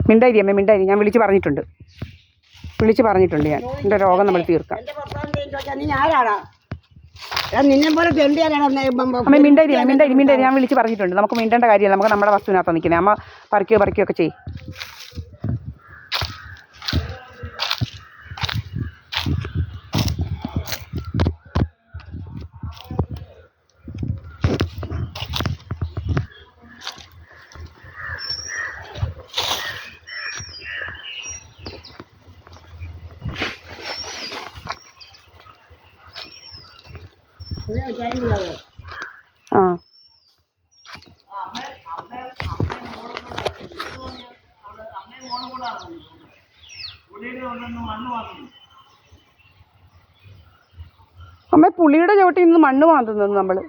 മിണ്ടായി അമ്മേ മിണ്ടായി, ഞാൻ വിളിച്ച് പറഞ്ഞിട്ടുണ്ട് ഞാൻ എൻ്റെ രോഗം നമ്മൾ തീർക്കാം. അമ്മ മിണ്ടായി ഞാൻ വിളിച്ച് പറഞ്ഞിട്ടുണ്ട്. നമുക്ക് മിണ്ടേണ്ട കാര്യമല്ല, നമുക്ക് നമ്മുടെ വസ്തുവിനകത്ത് നിൽക്കുന്നത്. അമ്മ പറിക്കുകയൊക്കെ ചെയ്യും. ആ അമ്മ പുളിയുടെ ചവിട്ടി ഇന്ന് മണ്ണ് മാന്തുന്നത് നമ്മള്.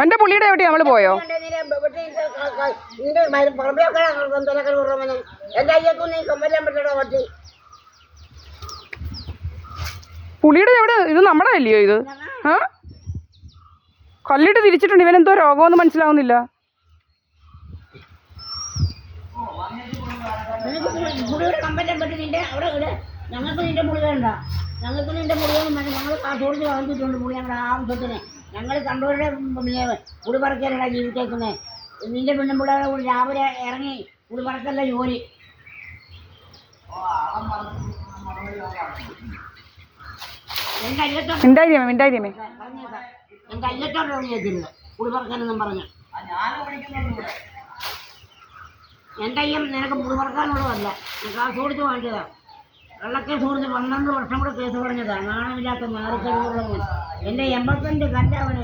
എന്റെ പുളിയുടെ ചവിട്ടി നമ്മള് പോയോ? പുളിയുടെ ചവിട്ടി ഇത് നമ്മുടെ അല്ലയോ ഇത്? ആ കല്ലിട്ട് തിരിച്ചിട്ടുണ്ട്. ഇവനെന്തോ രോഗമൊന്നും മനസ്സിലാവുന്നില്ല. ഞങ്ങൾക്ക് നിന്റെ മുറി വേണ്ട, ഞങ്ങൾക്ക് നിന്റെ മുറിയൊന്നും വേണ്ട. ഞങ്ങൾ കാസർഗോഡ് വാങ്ങിച്ചിട്ടുണ്ട് മുറി ഞങ്ങളുടെ ആവശ്യത്തിന്. ഞങ്ങൾ കണ്ടവരുടെ കുടി പറക്കലല്ല ജീവിച്ചേക്കുന്നത്. നിന്റെ പെണ്ണുമ്പിള്ളേരെ കൂടി രാവിലെ ഇറങ്ങി കുടി പറക്കല്ല ജോലി. എന്റെ അയ്യത്തോടെ ചോദിച്ചിരുന്നു കുടി പറക്കാനെന്നും പറഞ്ഞു. എൻ്റെ അയ്യം നിനക്ക് മുറി പറക്കാനുള്ളതല്ല, കാസർഗോഡ് വാങ്ങിച്ചതാണ്. കള്ളക്കേസ് കൊടുത്ത് 12 വർഷം കൂടെ കേസ് പറഞ്ഞതാണ്. നാണമില്ലാത്ത മാറിക്കഴിവുള്ളവൻ. എൻ്റെ 85 കല്ല് അവന്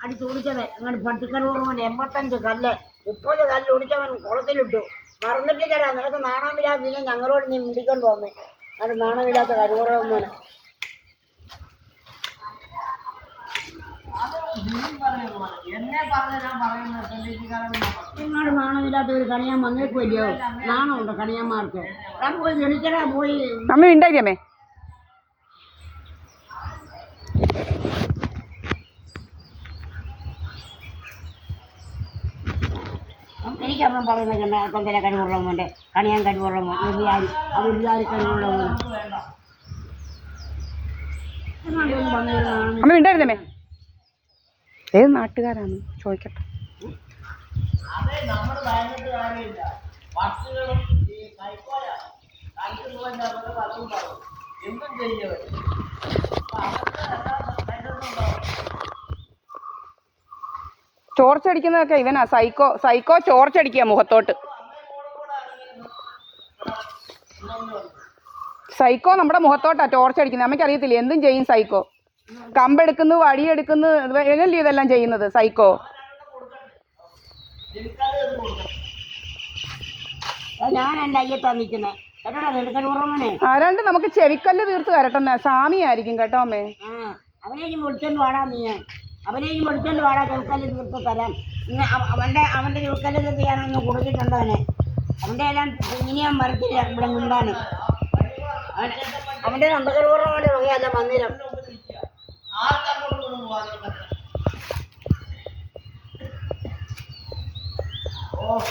അടിച്ചോടിച്ചത്. അങ്ങനെ പട്ടിക്കറിവുള്ളവൻ 85 കല്ല് 30 കല്ല് ഒടിച്ചവൻ കുളത്തിലിട്ടു. മറന്നിട്ട് ചേരാ നിനക്ക് നാണമില്ലാത്ത പിന്നെ ഞങ്ങളോട് നീ മിണ്ടിക്കൊണ്ട് വന്നേ. അത് നാണമില്ലാത്ത കരുവുറവൻ. നിങ്ങളുടെ നാണമില്ലാത്ത ഒരു കണിയാൻ വന്നേക്കുമല്ലയോ? നാണമുണ്ടോ കണിയാന്മാർക്ക്? പോയി ജനിച്ചടാ പോയി. അമ്മ ഉണ്ടായി അമ്മേ. എനിക്കപ്പം പറയുന്നത് കൊന്തല കഴിവുള്ളവൻ്റെ കണിയാൻ കഴിവുള്ളവൻ വലിയാരി അത് വലിയാരി കഴിവുള്ളവൻ. അമ്മ ഉണ്ടായിരുന്നമ്മേ. ഏത് നാട്ടുകാരാണ് ചോദിക്കട്ടെ. ചോർച്ചടിക്കുന്നതൊക്കെ ഇവനാ. സൈക്കോ ചോർച്ചടിക്കുക മുഖത്തോട്ട്. സൈക്കോ നമ്മുടെ മുഖത്തോട്ടാ ടോർച്ചടിക്കുന്നത്. നമുക്കറിയത്തില്ല എന്തും ചെയ്യും സൈക്കോ. കമ്പെടുക്കുന്നു, വടിയെടുക്കുന്നു, എന്നല്ലേ ഇതെല്ലാം ചെയ്യുന്നത് സൈക്കോ. ആരാണ്ട് നമുക്ക് ചെവിക്കല്ല് തീർത്ത് തരട്ടെ. സ്വാമിയായിരിക്കും കേട്ടോ അമ്മേ. അവനേക്കും വിളിച്ചോണ്ട് വാടാ നീ. അവനേക്കും വിളിച്ചോണ്ട് വാടാ ചെവിക്കല്ല് തീർത്ത് തരാൻ. അവന്റെ ചെവിക്കല്ല് തീർത്ത് ഞാനൊന്ന് കൊടുത്തിട്ടുണ്ട് അവനെ. അവന്റെ എല്ലാം ഇനിയാൻ വരത്തില്ല ഇവിടെ മുണ്ടാണ്. അവന്റെ നമ്പകരപൂർവ്വം വകയല്ല മന്ദിരം. Oh.